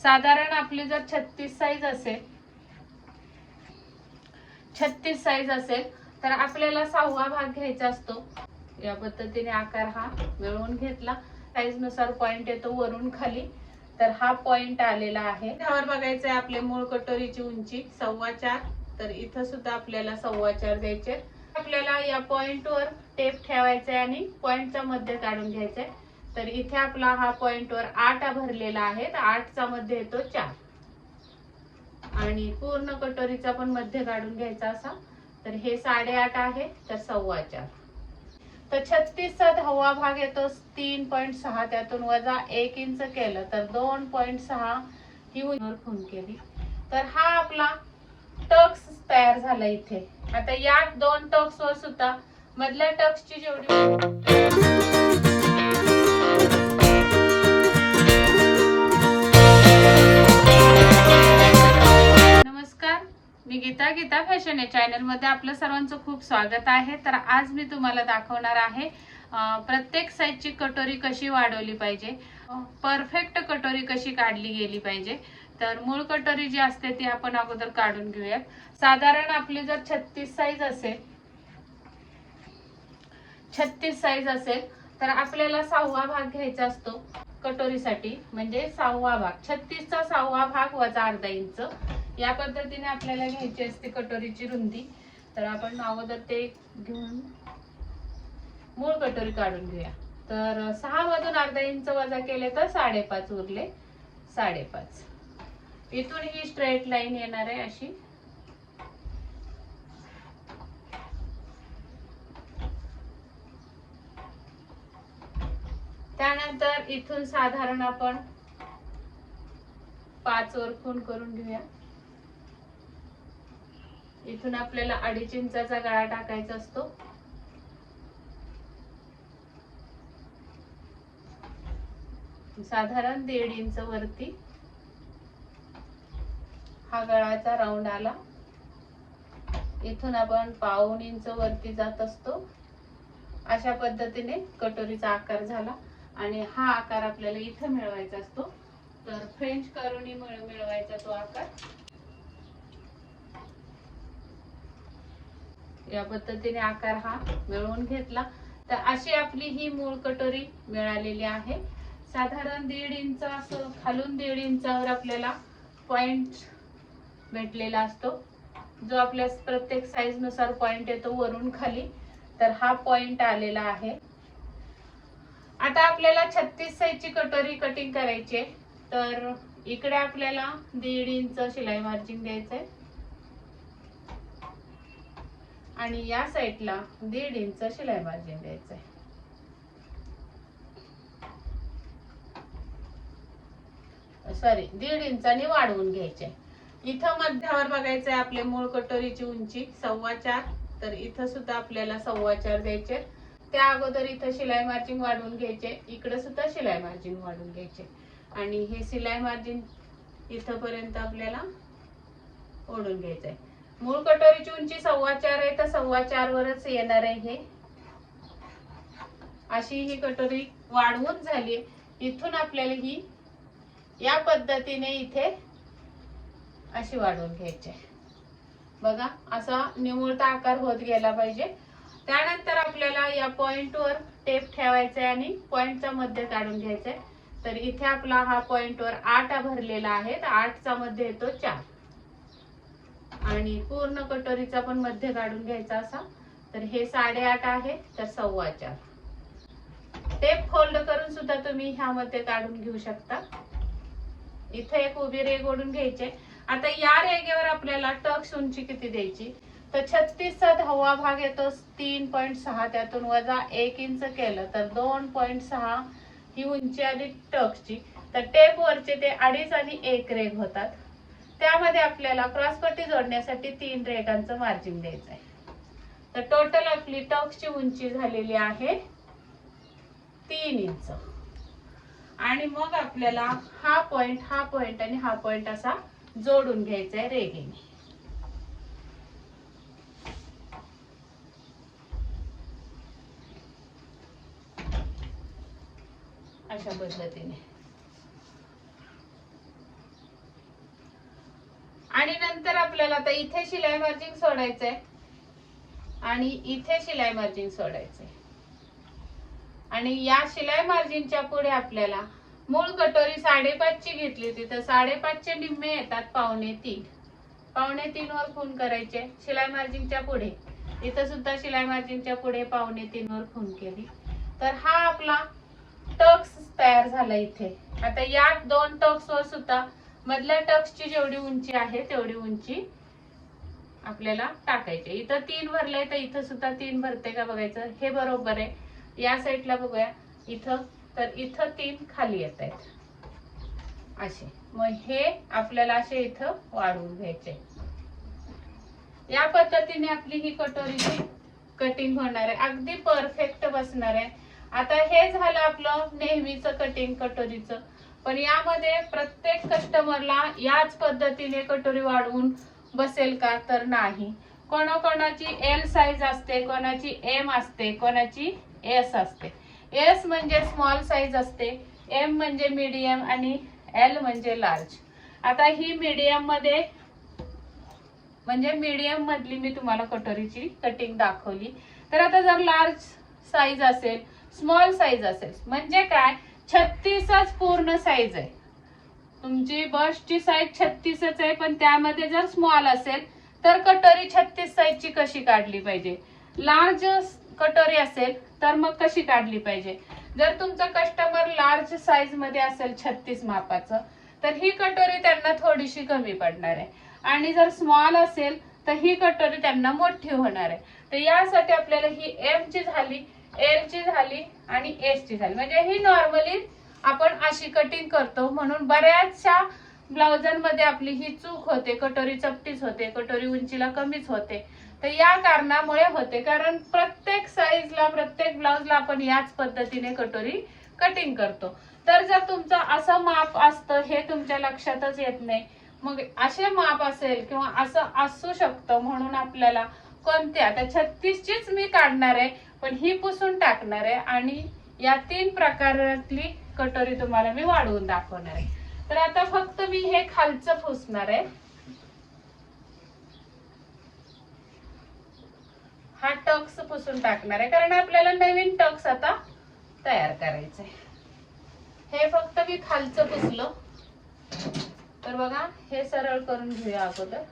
साधारण आपली जर 36 साईज असेल तर आपल्याला 6वा भाग घ्यायचा असतो। या पद्धतीने आकार हा मिळवून घेतला। साईज नुसार पॉइंट येतो वरून खाली, तर हा पॉइंट आलेला आहे। त्यावर बघायचं आहे आपले मूळ कटोरीची उंची 4.25, तर इथं सुद्धा आपल्याला 4.25 द्यायचे। आपल्याला या पॉइंट वर टेप ठेवायचा आहे आणि पॉइंटचा मध्य काढून घ्यायचा आहे। तर इथे आपला हा पॉइंट वर 8 भरलेला आहे, तर 8चा मध्ये येतो 4 आणि पूर्ण कटोरीचा पण मध्य काढून घ्यायचा असा। तर हे 8.5 आहे, तर 4.25, तर 36चा 10वा भाग येतो 3.6, त्यातून वजा 1 इंच केलं तर 2.6 ही उंचीवर खूण केली, तर हा आपला टक्स तयार झाला इथे। आता या 2 टक्स वर सुद्धा मधल्या टक्सची जेवढी मी गीता फॅशन या चॅनल मध्ये आपलं सर्वांचं खूप स्वागत आहे। तर आज मी तुम्हाला दाखवणार आहे प्रत्येक साईजची कटोरी कशी वाढवली पाहिजे, परफेक्ट कटोरी कशी काढली गेली पाहिजे। तर मूळ कटोरी जी असते ती आपण अगोदर काढून घेऊयात। साधारण आपली जर 36 साईज असेल तर आपल्याला 6वा भाग घ्यायचा असतो कटोरीसाठी, म्हणजे 6वा भाग 36चा 6वा भाग वजा अर्धा इंच। या पद्धतीने आपल्याला घ्यायची असते कटोरीची रुंदी। तर आपण अगोदर ते घेऊन मूळ कटोरी काढून घेऊया। तर 6 मधून अर्धा इंच वजा केले तर 5.5 उरले, 5.5। इथून ही स्ट्रेट लाईन येणार आहे अशी। त्यानंतर इथून साधारण आपण 5 वर खूण करून घेऊया। इथून आपल्याला 2.5 इंचाचा गळा टाकायचा असतो। साधारण 1.5 इंच वरती हा गळाचा राऊंड आला। इथून आपण 1.5 इंच वरती जात असतो। अशा पद्धतीने कटोरीचा आकार झाला आणि हा आकार आपल्याला इथे मिळवायचा असतो। तर फ्रेंच करोनी मिळवायचा तो आकार। या पद्धतीने आकार हा मिळवून घेतला, तर अशी आपली ही मूळ कटोरी मिळालेली आहे। साधारण 1.5 इंच असं खालून 1.5 इंचावर आपल्याला पॉइंट भेटलेला असतो, जो आपल्या प्रत्येक साईज नुसार पॉइंट येतो वरून खाली, तर हा पॉइंट आलेला आहे। आता आपल्याला 36 साईजची कटोरी कटिंग करायची आहे, तर इकडे आपल्याला 1.5 इंच शिलाई मार्जिन द्यायचंय आणि या साईडला 1.5 इंच शिलाई मार्जिन द्यायचंय। सॉरी, 1.5 इंचाने वाढवून घ्यायचे। इथं मध्यावर बघायचंय आपले मूळ कटोरीची उंची 4.25, तर इथं सुद्धा आपल्याला 4.25 द्यायचे। त्या अगोदर इथं शिलाई मार्जिन वाढवून घ्यायचे, इकडे सुद्धा शिलाई मार्जिन वाढवून घ्यायचे आणि हे शिलाई मार्जिन इथपर्यंत आपल्याला ओढून घ्यायचंय। मूळ कटोरीची उंची 4.25 आहे, तर 4.25 वरच येणार आहे हे। अशी ही कटोरी वाढवून झाली। इथून आपल्याला ही या पद्धतीने इथे अशी वाढवून घ्यायची। बघा, असा निमुळता आकार होत गेला पाहिजे। त्यानंतर आपल्याला या पॉइंट वर टेप ठेवायचा आहे आणि पॉइंटचा मध्य काढून घ्यायचा आहे। तर इथे आपला हा पॉइंट वर 8 भरलेला आहे, तर 8चा मध्ये येतो 4 आणि पूर्ण कटोरीचा पण मध्य काढून घ्यायचा असा। तर हे 8.5 आहे, तर 4.25। टेप फोल्ड करून सुद्धा तुम्ही ह्यामध्ये काढून घेऊ शकता। इथे एक उभी रेघ ओढून घ्यायची। आता या रेघेवर आपल्याला टक्स उंची किती द्यायची, तर 36चा 10वा भाग येतो 3.6, त्यातून वजा 1 इंच केलं तर 2.6 ही उंची आली टक्सची। तर टेप वरचे ते 2.5 आणि 1 रेघ होतात, त्यामध्ये आपल्याला क्रॉसपट्टी जोडण्यासाठी 3 रेघांचं मार्जिन द्यायचं आहे। तर टोटल आपली टक्सची उंची झालेली आहे 3 इंच आणि मग आपल्याला हा पॉइंट आणि हा पॉइंट असा जोडून घ्यायचा आहे रेघेने। अशा पद्धतीने आणि नंतर आपल्याला आता इथे शिलाई मार्जिन सोडायचंय आणि इथे शिलाई मार्जिन सोडायचंय. आणि या शिलाई मार्जिनच्या पुढे आपल्याला मूळ कटोरी 5.5 ची घेतली होती तर 5.5 चे निम्मे येतात 2.25. 2.25 वर खून करायचे शिलाई मार्जिनच्या पुढे. इथं सुद्धा शिलाई मार्जिनच्या पुढे 2.25 वर खून केली. तर हा आपला टक्स तयार झाला इथे. आता या 2 टक्स वर सुद्धा मधल्या टक्सची जेवढी उंची आहे तेवढी उंची आपल्याला टाकायची. इथं 3 भरले तर इथं सुद्धा 3 भरते का बघायचं. हे बरोबर आहे. या साईडला बघूया इथं, तर इथं 3 खाली येत आहेत असे. मग हे आपल्याला असे इथं वाढवून घ्यायचे. या पद्धतीने आपली ही कटोरीची कटिंग होणार आहे. अगदी परफेक्ट बसणार आहे. आता हे झालं आपलं नेहमीचं कटिंग कटोरीचं. पण यामध्ये प्रत्येक कस्टमरला याच पद्धतीने कटोरी वाढवून बसेल का तर नाही. कोणाकोणाची एल साईज असते, कोणाची एम असते, कोणाची एस असते. एस म्हणजे स्मॉल साईज असते, एम म्हणजे मीडियम आणि एल म्हणजे लार्ज. आता ही मीडियम मध्ये म्हणजे मीडियम मधली मी तुम्हाला कटोरीची कटिंग दाखवली. तर आता जर लार्ज साईज असेल, स्मॉल साईज असेल म्हणजे काय 36च पूर्ण साईज आहे. तुमची बसची साईज 36च आहे पण त्यामध्ये जर स्मॉल असेल तर कटोरी 36 साईजची कशी काढली पाहिजे. लार्ज कटोरी असेल तर मग कशी काढली पाहिजे. जर तुमचा कस्टमर लार्ज साईज मध्ये असेल 36 मापाचं तर ही कटोरी त्यांना थोडीशी कमी पडणार आहे. आणि जर स्मॉल असेल तर ही कटोरी त्यांना मोठी होणार आहे. तर यासाठी आपल्याला ही एम ची झाली, एल ची झाली आणि एस ची झाली. म्हणजे ही नॉर्मली आपण अशी कटिंग करतो. म्हणून बऱ्याचशा ब्लाउजांमध्ये आपली ही चूक होते. कटोरी चपटीच होते, कटोरी उंचीला कमीच होते. तर या कारणामुळे होते. कारण प्रत्येक साईजला प्रत्येक ब्लाउजला आपण याच पद्धतीने कटोरी कटिंग करतो. तर जर तुमचं असं माप असतं हे तुमच्या लक्षातच येत नाही. मग असे माप असेल किंवा असं असू शकतं म्हणून आपल्याला कोणत्या आता 36 चीच मी काढणार आहे पण ही पुसून टाकणार आहे आणि या 3 प्रकारातली कटोरी तुम्हाला मी वाढवून दाखवणार आहे. तर आता फक्त मी हे खालचं पुसणार आहे. हा टक्स पुसून टाकणार आहे कारण आपल्याला नवीन टक्स आता तयार करायचंय. हे फक्त मी खालचं पुसलं. तर बघा हे सरळ करून घेऊया अगोदर.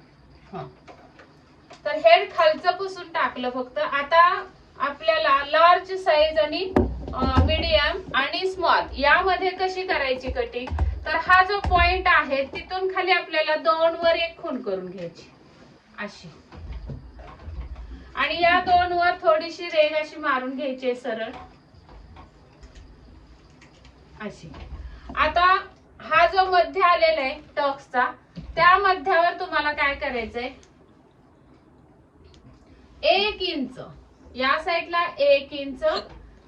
तर हे खालचं पुसून टाकलं फक्त. आता आपल्याला लार्ज साईज आणि मीडियम आणि स्मॉल यामध्ये कशी करायची कटिंग. तर हा जो पॉइंट आहे तिथून खाली आपल्याला 2 वर 1 खूण करून घ्यायची अशी. आणि या 2 वर थोडीशी रेघ अशी मारून घ्यायची सरळ अशी. आता हा जो मध्य आलेला आहे टक्सचा त्या मध्यावर तुम्हाला काय करायचंय 1 इंच या साईडला 1 इंच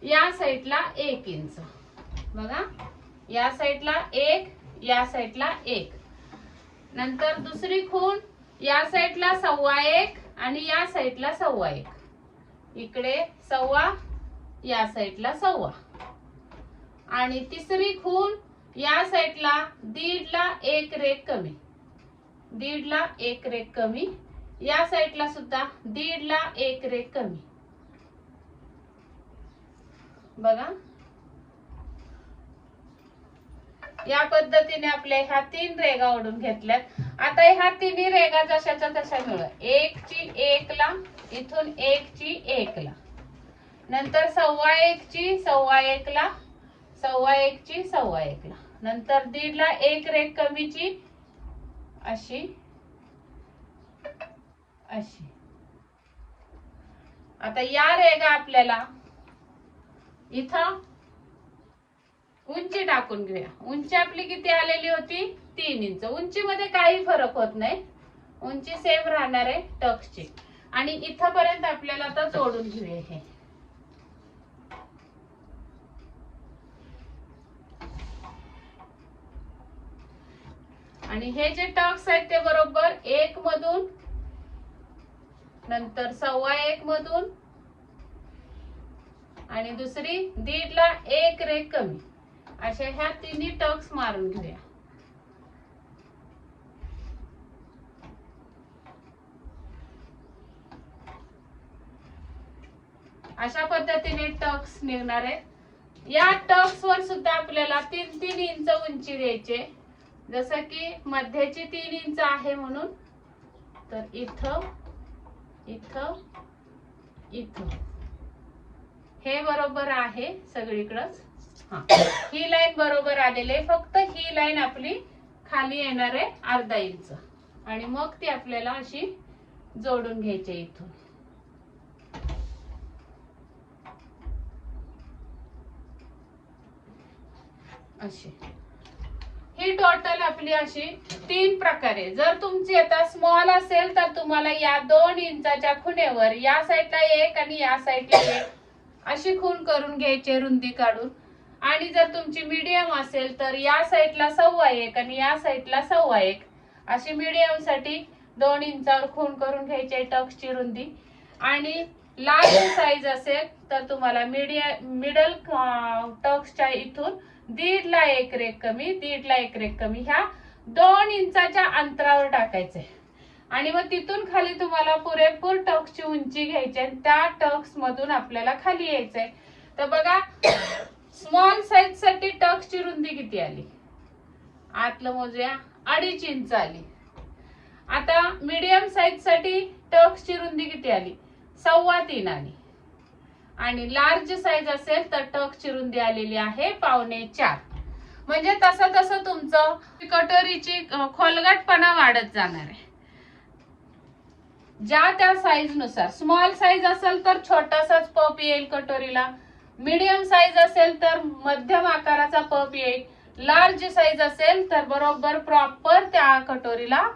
या साईडला 1 इंच. बघा या साईडला 1 या साईडला 1. नंतर दुसरी खूण या साईडला 1.25 आणि या साईडला 1.25. इकडे 1.25 या साईडला 1.25. आणि तिसरी खूण या साईडला 1.5 ला 1 रेघ कमी, 1.5 ला 1 रेघ कमी. या साईडला सुद्धा 1.5 ला 1 रेघ कमी. बघा या पद्धतीने आपल्या ह्या 3 रेघा ओढून घेतल्यात. आता ह्या तिन्ही रेघा जशाच्या तशा मिळवा. 1 ची 1 ला, इथून 1 ची 1 ला, नंतर 1.25 ची 1.25 ला, 1.25 ची 1.25 ला, नंतर 1.5 ला 1 रेघ कमीची अशी अशी. आता या रेघा आपल्याला इथं उंची टाकून घेऊया. उंची आपली किती आलेली होती 3 इंच. उंचीमध्ये काही फरक होत नाही, उंची सेम राहणार आहे टक्सची. आणि इथपर्यंत आपल्याला आता जोडून घेऊया हे. आणि हे जे टक्स आहेत ते बरोबर 1 मधून, नंतर 1.25 मधून आणि दुसरी 1.5 ला 1 रेघ कमी अशा ह्या तिन्ही टक्स मारून घेऊया. अशा पद्धतीने टक्स निघणार आहेत। या टक्स वर सुद्धा आपल्याला 3-3 इंच उंची द्यायचे, जसं की मध्याची 3 इंच आहे म्हणून, तर इथं इथं इथं हे बरोबर आहे सगळीकडच। ही लाईन बरोबर आलेली आहे, फक्त ही लाईन आपली खाली येणार आहे अर्धा इंच, आणि मग ती आपल्याला अशी जोडून घ्यायची इथून। अशी ही टोटल आपली अशी 3 प्रकारे। जर तुमची आता स्मॉल असेल तर तुम्हाला या 2 इंचाच्या खुणेवर या साईडला 1 आणि या साईडला 1 अशी खूण करून घ्यायची रुंदी काढून, आणि जर तुमची मीडियम असेल तर या साईडला 1.25 आणि या साईडला 1.25 अशी मीडियम साठी 2 इंचावर खूण करून घ्यायची टक्सची रुंदी। आणि लार्ज साईज असेल तर तुम्हाला मिडल टक्सच्या इथून 1.5 ला 1 रेख कमी, 1.5 ला 1 रेख कमी ह्या 2 इंचाच्या अंतरावर टाकायचे, आणि मग तिथून खाली तुम्हाला पुरेपूर टक्सची उंची घ्यायची, त्या टक्स मधून आपल्याला खाली यायचंय। तर बघा, स्मॉल साईज साठी टक्सची रुंदी किती आली, आतलं मोजूया, 2.5 इंच आली। आता मीडियम साईज साठी टक्सची रुंदी किती आली, 3.25 आली, आणि लार्ज साईज असेल तर टक्सची रुंदी आलेली आहे 3.25। म्हणजे तसं तसं तुमचं कटोरीची खोलगटपणा वाढत जाणार आहे, ज्या त्या साईज नुसार। स्मॉल साईज असेल तर छोटासाच पप येईल कटोरीला, मीडियम साईज असेल तर मध्यम आकाराचा पप येईल, लार्ज साईज असेल तर बरोबर प्रॉपर त्या कटोरीला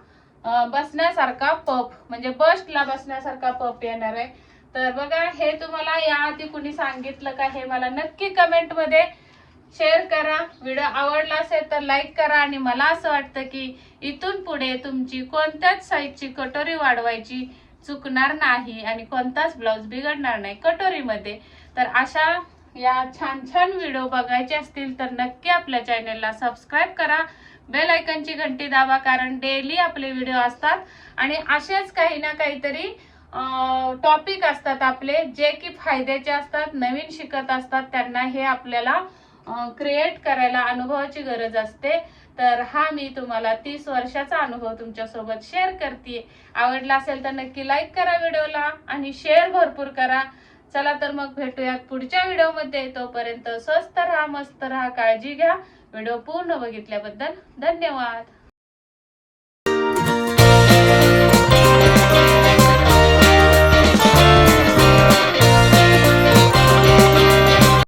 बसण्यासारखा पप, म्हणजे बस्टला बसण्यासारखा पप येणार आहे। तर बघा, हे तुम्हाला याआधी कुणी सांगितलं का हे मला नक्की कमेंट मध्ये शेअर करा। व्हिडिओ आवडला असेल तर लाईक करा, आणि मला असं वाटतं की इथून पुढे तुमची कोणत्याच साईजची कटोरी वाढवायची चुकणार नाही, आणि कोणताच ब्लाउज बिघडणार नाही कटोरीमध्ये। तर अशा या छान छान व्हिडिओ बघायचे असतील तर नक्की आपल्या चॅनलला सबस्क्राईब करा, बेल आयकॉनची घंटी दाबा, कारण डेली आपले व्हिडिओ असतात, आणि असेच काही ना काहीतरी टॉपिक असतात आपले जे की फायद्याचे असतात, नवीन शिकत असतात त्यांना हे आपल्याला क्रिएट करायला अनुभवाची गरज असते। तर हा मी तुम्हाला 30 वर्षाचा अनुभव तुमच्या सोबत शेअर करते। आवडला असेल तर नक्की लाईक करा व्हिडिओला, आणि शेअर भरपूर करा। चला तर मग भेटूयात पुढच्या व्हिडिओमध्ये, तोपर्यंत स्वस्त राहा, मस्त राहा, काळजी घ्या। व्हिडिओ पूर्ण बघितल्याबद्दल धन्यवाद।